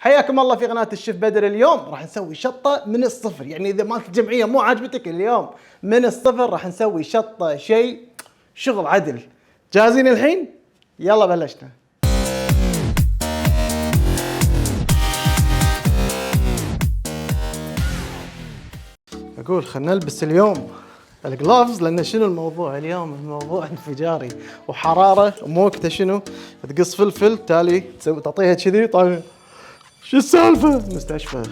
حياكم الله في قناة الشيف بدر. اليوم راح نسوي شطة من الصفر، يعني إذا مالت الجمعية مو عاجبتك اليوم من الصفر راح نسوي شطة شيء شغل عدل. جاهزين الحين؟ يلا بلشنا. أقول خلنا نلبس اليوم الجلافز لأن شنو الموضوع اليوم؟ الموضوع انفجاري وحرارة ومو وقته شنو؟ تقص فلفل تالي تسوي تعطيها كذي طيب. شو السالفة؟ مستشفى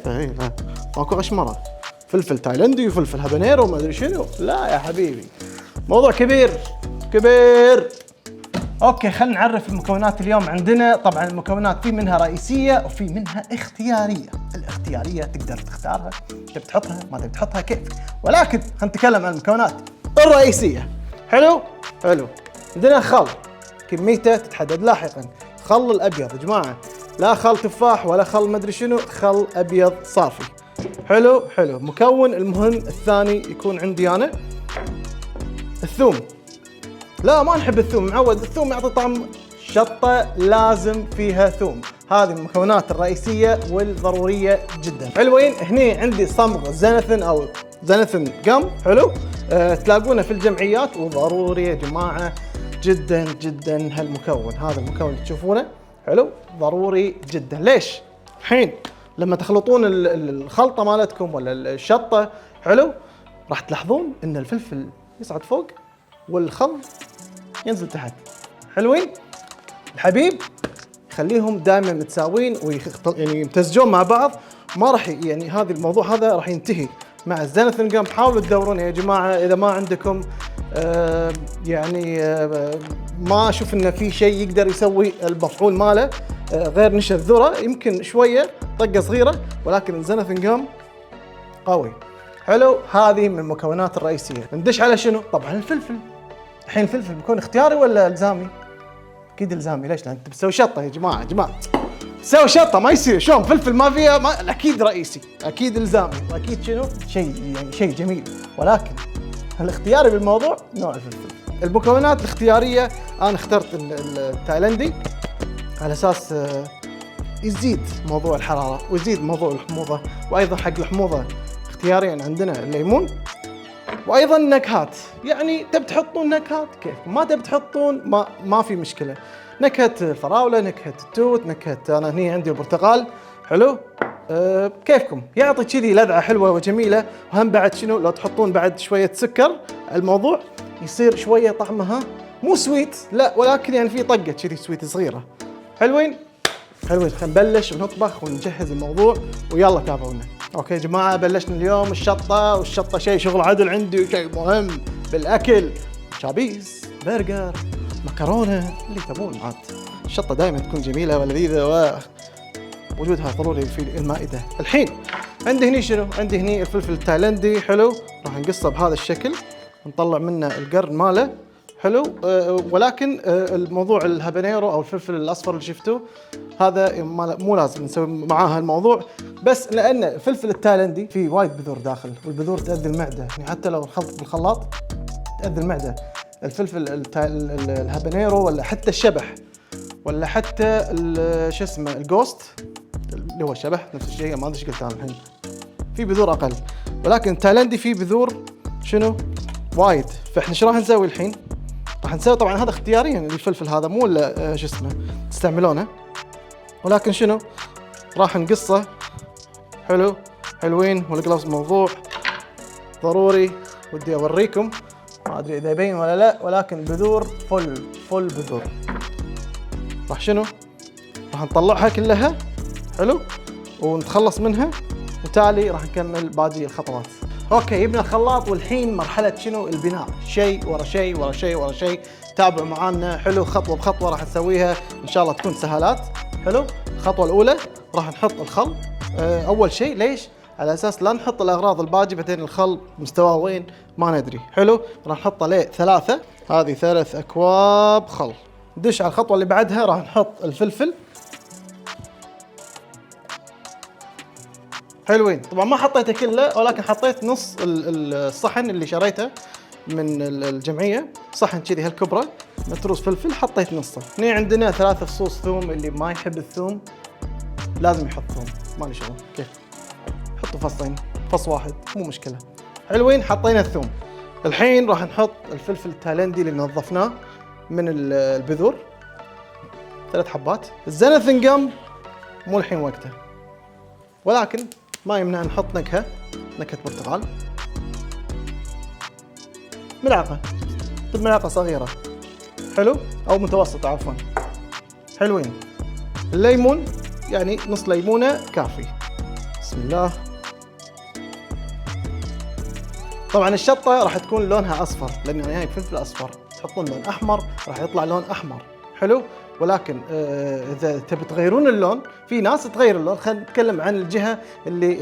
اي لا ماكو غشمرة. فلفل تايلندي وفلفل هابانيرو وما ادري شنو، لا يا حبيبي موضوع كبير. اوكي خلينا نعرف المكونات اليوم عندنا. طبعا المكونات في منها رئيسية وفي منها اختيارية. الاختيارية تقدر تختارها، تبي تحطها ما تبي تحطها كيفك، ولكن خلينا نتكلم عن المكونات الرئيسية. حلو؟ عندنا خل كميته تتحدد لاحقا. خل الابيض يا جماعة، لا خل تفاح ولا خل مدري شنو، خل ابيض صافي. حلو. مكون المهم الثاني يكون عندي انا الثوم. لا ما نحب الثوم، معود الثوم يعطي طعم شطة، لازم فيها ثوم. هذه المكونات الرئيسية والضرورية جدا. حلوين. هني عندي صمغ زنثن او زنثن قم. حلو. تلاقونه في الجمعيات وضروري يا جماعة جدا هالمكون. هذا المكون اللي تشوفونه حلو ضروري جدا. ليش؟ الحين لما تخلطون الخلطة مالتكم ولا الشطة حلو راح تلاحظون ان الفلفل يصعد فوق والخل ينزل تحت. حلوين. الحبيب خليهم دائما متساوين يعني يمتزجون مع بعض. ما راح يعني هذا الموضوع هذا راح ينتهي مع الزنثن قام. حاولوا تدورون يا جماعة اذا ما عندكم ما اشوف انه في شيء يقدر يسوي المفعول ماله غير نشا الذرة. يمكن شوية طقة صغيرة ولكن الزنثن قام قوي. حلو. هذه من المكونات الرئيسية. ندش على شنو؟ طبعا الفلفل. الحين الفلفل بيكون اختياري ولا الزامي؟ اكيد الزامي. ليش؟ لان انت بتسوي شطة يا جماعة. تسوي شطة ما يصير شلون فلفل ما فيها اكيد رئيسي، اكيد الزامي، واكيد شنو؟ شيء جميل. ولكن الاختياري بالموضوع نوع الفلفل. المكونات الاختيارية انا اخترت التايلندي على اساس يزيد موضوع الحرارة ويزيد موضوع الحموضة، وايضا حق الحموضة اختياريا عندنا الليمون، وايضا نكهات. يعني تبي تحطون نكهات كيف، ما تبي تحطون ما في مشكله. نكهه الفراوله، نكهه التوت، نكهه انا هني عندي البرتقال. حلو. كيفكم، يعطي كذي لذعه حلوه وجميله. وهم بعد شنو لو تحطون بعد شويه سكر الموضوع يصير شويه طعمها مو سويت لا، ولكن يعني في طقه كذي سويت صغيره. حلوين. خلينا نبلش ونطبخ ونجهز الموضوع ويلا تابعونا. اوكي يا جماعه بلشنا اليوم الشطه، والشطه شيء شغل عدل عندي وشيء مهم بالاكل. شابيز، برجر، مكرونه، اللي تبون عاد. الشطه دائما تكون جميله ولذيذه ووجودها ضروري في المائده. الحين عندي هني شنو؟ عندي هني الفلفل التايلندي. حلو. راح نقصه بهذا الشكل ونطلع منه القرن ماله. حلو. ولكن الموضوع الهابانيرو او الفلفل الاصفر اللي شفتوه هذا مو لازم نسوي معاه الموضوع، بس لان الفلفل التايلندي فيه وايد بذور داخل، والبذور تأذي المعده. يعني حتى لو خلط بالخلاط تأذي المعده. الفلفل الهابانيرو ولا حتى الشبح ولا حتى شو اسمه الجوست اللي هو الشبح نفس الشيء. ما ادري ايش قلت انا الحين، في بذور اقل، ولكن التايلندي فيه بذور شنو وايد. فاحنا ايش راح نسوي الحين؟ راح نسوي طبعا هذا اختياريا الفلفل هذا مو الا شو اسمه تستعملونه، ولكن شنو راح نقصه. حلوين. والجلافز موضوع ضروري ودي اوريكم، ما ادري اذا يبين ولا لا، ولكن بذور فل بذور. راح نطلعها كلها. حلو. ونتخلص منها وتالي راح نكمل باقي الخطوات. اوكي يبنى الخلاط، والحين مرحله شنو البناء، شيء ورا شيء. تابعوا معانا. حلو. خطوه بخطوه راح نسويها ان شاء الله تكون سهالات. حلو. الخطوه الاولى راح نحط الخل اول شيء. ليش؟ على اساس لا نحط الاغراض الباقي بعدين الخل مستواه وين ما ندري. حلو. راح نحط عليه 3 أكواب خل. ندش على الخطوه اللي بعدها راح نحط الفلفل. حلوين. طبعا ما حطيته كله، ولكن حطيت نص الصحن اللي شريته من الجمعيه، صحن كذي هالكبره متروس فلفل، حطيت نصه. هني عندنا 3 فصوص ثوم، اللي ما يحب الثوم لازم يحط ثوم، ما لي شغل. كيف؟ حطوا فصين، فص واحد مو مشكله. حلوين، حطينا الثوم. الحين راح نحط الفلفل التايلندي اللي نظفناه من البذور، 3 حبات. الزنثنجم مو الحين وقته، ولكن ما يمنع نحط نكهه برتقال، ملعقه صغيره، حلو، او متوسطه عفوا. حلوين. الليمون يعني نص ليمونه كافي. بسم الله. طبعا الشطه راح تكون لونها اصفر، لان هاي فلفل اصفر، تحطون لون احمر راح يطلع لون احمر، حلو. ولكن اذا تبي تغيرون اللون، في ناس تغير اللون. خلينا نتكلم عن الجهه اللي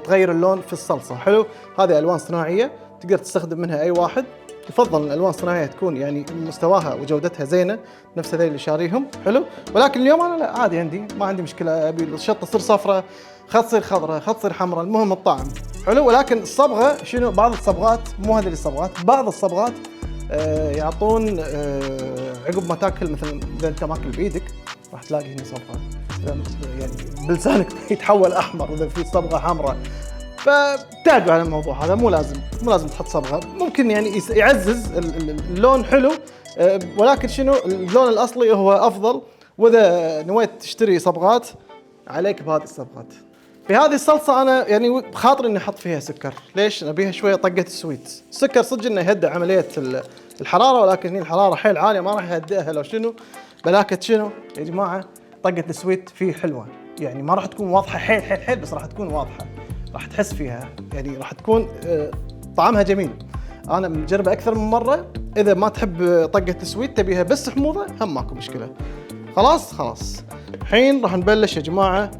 تغير اللون في الصلصه، حلو. هذه الوان صناعيه تقدر تستخدم منها اي واحد. يفضل الالوان الصناعيه تكون يعني مستواها وجودتها زينه، نفس هذول اللي شاريهم، حلو. ولكن اليوم انا لا، عادي، ما عندي مشكله، ابي الشطه تصير صفراء، خد تصير خضراء، خد تصير حمراء، المهم الطعم، حلو. ولكن الصبغه شنو؟ بعض الصبغات، مو هذه الصبغات، بعض الصبغات يعطون عقب ما تاكل، مثلا اذا انت ماكل بايدك راح تلاقي هنا صبغه، يعني بلسانك يتحول احمر اذا في صبغه حمراء. فابتعدوا عن الموضوع هذا، مو لازم تحط صبغه. ممكن يعني يعزز اللون، حلو، ولكن شنو اللون الاصلي هو افضل. واذا نويت تشتري صبغات، عليك بهذه الصبغات. في هذه الصلصه انا يعني بخاطري اني احط فيها سكر. ليش؟ نبيها شويه طقه السويت. السكر صدق انه يهدئ عمليه الحراره، ولكن هي الحراره حيل عاليه، ما راح يهدئها لو شنو. بلاكه شنو يا جماعه؟ طقه السويت فيه حلوه، يعني ما راح تكون واضحه حيل، بس راح تكون واضحه، راح تحس فيها، يعني راح تكون طعمها جميل. انا مجربه اكثر من مره. اذا ما تحب طقه السويت، تبيها بس حموضه، هم ماكو مشكله. خلاص. الحين راح نبلش يا جماعه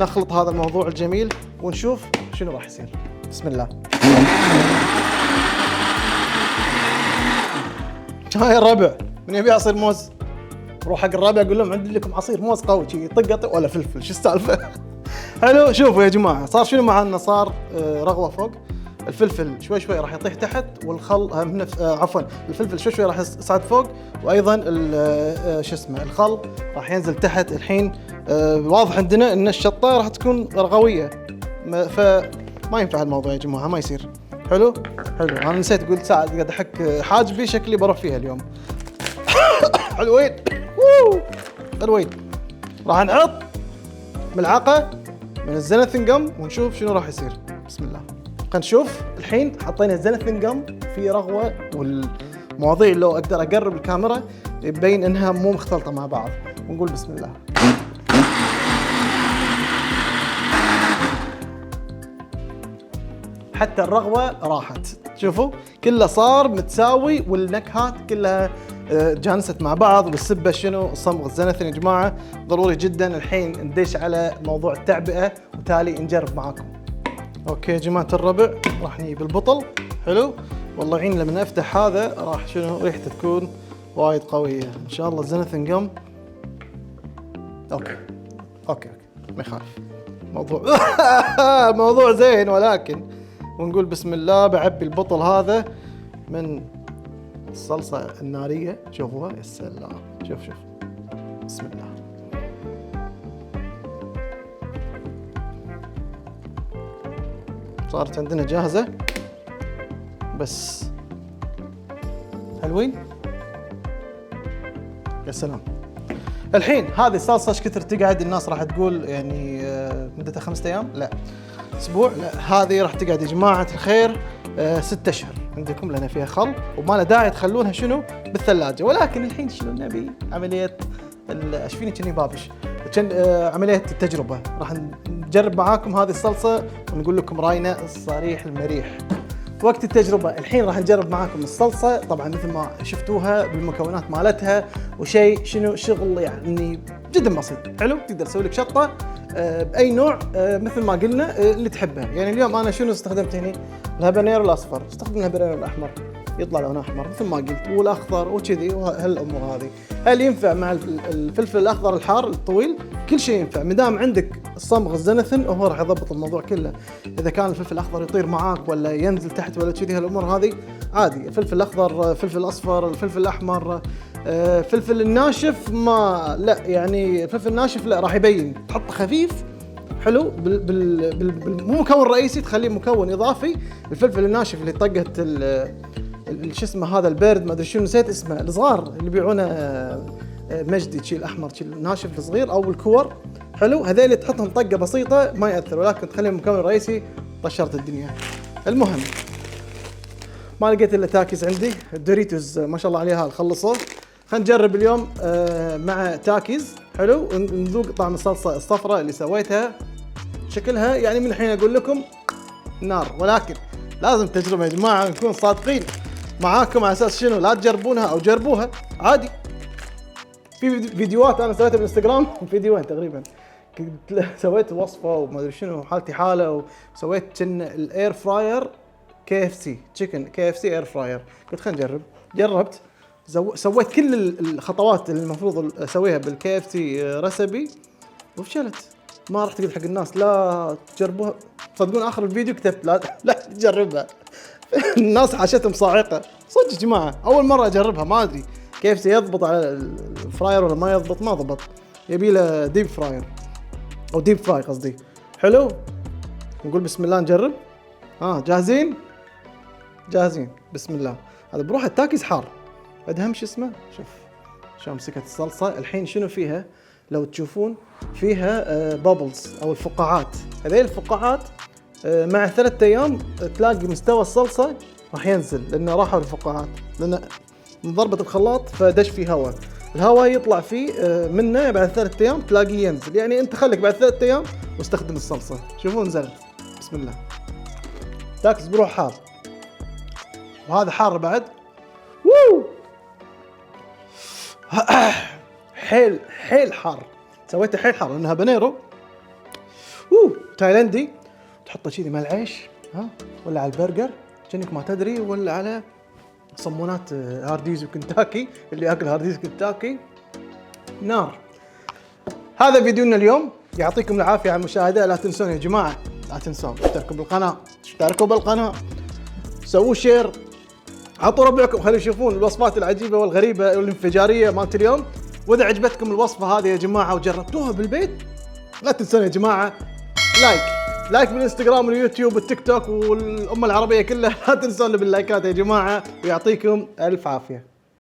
نخلط هذا الموضوع الجميل ونشوف شنو راح يصير. بسم الله. هاي الربع من يبي عصير موز، روح حق الربع اقول لهم عندي لكم عصير موز قوي، طق ولا فلفل، شو السالفه؟ حلو. شوفوا يا جماعه صار شنو معنا، صار رغوه فوق. الفلفل شوي راح يطيح تحت، والخل عفوا الفلفل شوي راح يصعد فوق، وايضا شو اسمه الخل راح ينزل تحت. الحين واضح عندنا ان الشطه راح تكون رغويه، فما ينفع الموضوع يا جماعه، ما يصير. حلو. انا نسيت، قلت ساعه قاعد احك حاجبي، شكلي بروح فيها اليوم. حلوين. راح نحط ملعقه من الزنثنجم ونشوف شنو راح يصير. بسم الله. خلينا نشوف. الحين حطينا الزنثنجم في رغوه، والمواضيع لو اقدر اقرب الكاميرا يبين انها مو مختلطه مع بعض، ونقول بسم الله. حتى الرغوه راحت، شوفوا كله صار متساوي، والنكهات كلها جانست مع بعض. والسبه شنو؟ صمغ الزنثن يا جماعه ضروري جدا. الحين ندش على موضوع التعبئه، وتالي نجرب معاكم. اوكي يا جماعه الربع، راح نجيب البطل، حلو. والله يعين لما افتح هذا راح شنو ريحته تكون وايد قويه ان شاء الله. الزنثنجم اوكي ما يخالف موضوع. موضوع زين، ولكن ونقول بسم الله. بعبي البطل هذا من الصلصه الناريه، شوفوها يا سلام. شوف بسم الله. صارت عندنا جاهزه، بس حلوين يا سلام. الحين هذه الصلصه ايش كثر تقعد؟ الناس راح تقول يعني مدتها 5 ايام، لا اسبوع، لا هذه راح تقعد يا جماعه الخير 6 اشهر عندكم، لان فيها خل وما له داعي تخلونها شنو بالثلاجه. ولكن الحين شنو نبي؟ عمليه ايش فيني كني بابش، عمليه التجربه. راح نجرب معاكم هذه الصلصه ونقول لكم راينا الصريح المريح. وقت التجربه الحين راح نجرب معاكم الصلصه، طبعا مثل ما شفتوها بالمكونات مالتها، وشيء شنو شغل يعني جدا بسيط، حلو. تقدر تسوي لك شطه باي نوع مثل ما قلنا اللي تحبه. يعني اليوم انا شنو استخدمت هنا؟ الهابانيرو الاصفر، استخدم الهابانيرو الاحمر يطلع لونه احمر مثل ما قلت، والاخضر وكذي، وهالامور هذه. هل ينفع مع الفلفل الاخضر الحار الطويل؟ كل شيء ينفع، ما دام عندك الصمغ الزنثن وهو راح يضبط الموضوع كله. اذا كان الفلفل الاخضر يطير معاك ولا ينزل تحت ولا كذي، هالامور هذه عادي. الفلفل الاخضر، الفلفل الاصفر، الفلفل الاحمر، فلفل الناشف ما لا، يعني الفلفل الناشف لا راح يبين، تحط خفيف حلو مو مكون رئيسي، تخليه مكون اضافي. الفلفل الناشف اللي طقت شو اسمه هذا البيرد ما ادري شنو نسيت اسمه، الصغار اللي يبيعونه مجدي شيء الاحمر شيء الناشف الصغير او الكور حلو، هذول تحطهم طقه بسيطه ما ياثر، ولكن تخليهم مكون رئيسي طشرت الدنيا. المهم ما لقيت الا تاكيز عندي، الدوريتوز ما شاء الله عليها خلصوا. خلينا نجرب اليوم مع تاكيز حلو، ونذوق طعم الصلصه الصفراء اللي سويتها. شكلها يعني من الحين اقول لكم نار، ولكن لازم تجربه يا جماعه، نكون صادقين معاكم على اساس شنو لا تجربونها او جربوها عادي. في فيديوهات انا سويتها بالانستغرام، فيديوهين تقريبا، كنت سويت وصفه وما ادري شنو حالتي حاله، وسويت كن الاير فراير KFC تشيكن KFC اير فراير، قلت خلينا نجرب. جربت سويت كل الخطوات اللي المفروض اسويها بالKFC ريسبي وفشلت. ما رحت قلت حق الناس لا تجربوها، صدقون اخر الفيديو كتبت لا تجربها. الناس حاشتهم صاعقه صدق يا جماعه، اول مره اجربها ما ادري KFC يضبط على الفراير ولا ما يضبط، ما ضبط، يبي له ديب فراير او ديب فراي قصدي. حلو نقول بسم الله نجرب. جاهزين بسم الله. هذا بروح التاكيز حار، ادهم شو اسمه، شوف شو مسكت الصلصه الحين شنو فيها، لو تشوفون فيها بابلز او الفقاعات، هذه الفقاعات مع 3 ايام تلاقي مستوى الصلصه راح ينزل، لانه راحوا الفقاعات، لان من ضربه الخلاط فدش فيه هواء، الهواء يطلع فيه منه بعد 3 ايام تلاقيه ينزل. يعني انت خليك بعد 3 ايام واستخدم الصلصه. شوفون نزلت بسم الله. تاكس بروح حار، وهذا حار بعد. ووو حيل حار، سويته حيل حار لانها بانيرو تايلندي، تحطه كذي مع العيش ولا على البرجر كأنك ما تدري، ولا على صمونات هارديز وكنتاكي، اللي ياكل هارديز وكنتاكي نار. هذا فيديونا اليوم، يعطيكم العافيه على المشاهده. لا تنسون يا جماعه، لا تنسون اشتركوا بالقناه، سووا شير، عطوا ربعكم خلوا يشوفون الوصفات العجيبه والغريبه والانفجاريه مالت اليوم. واذا عجبتكم الوصفه هذه يا جماعه وجربتوها بالبيت، لا تنسون يا جماعه لايك بالانستغرام واليوتيوب والتيك توك والامه العربيه كلها. لا تنسون باللايكات يا جماعه، ويعطيكم الف عافيه.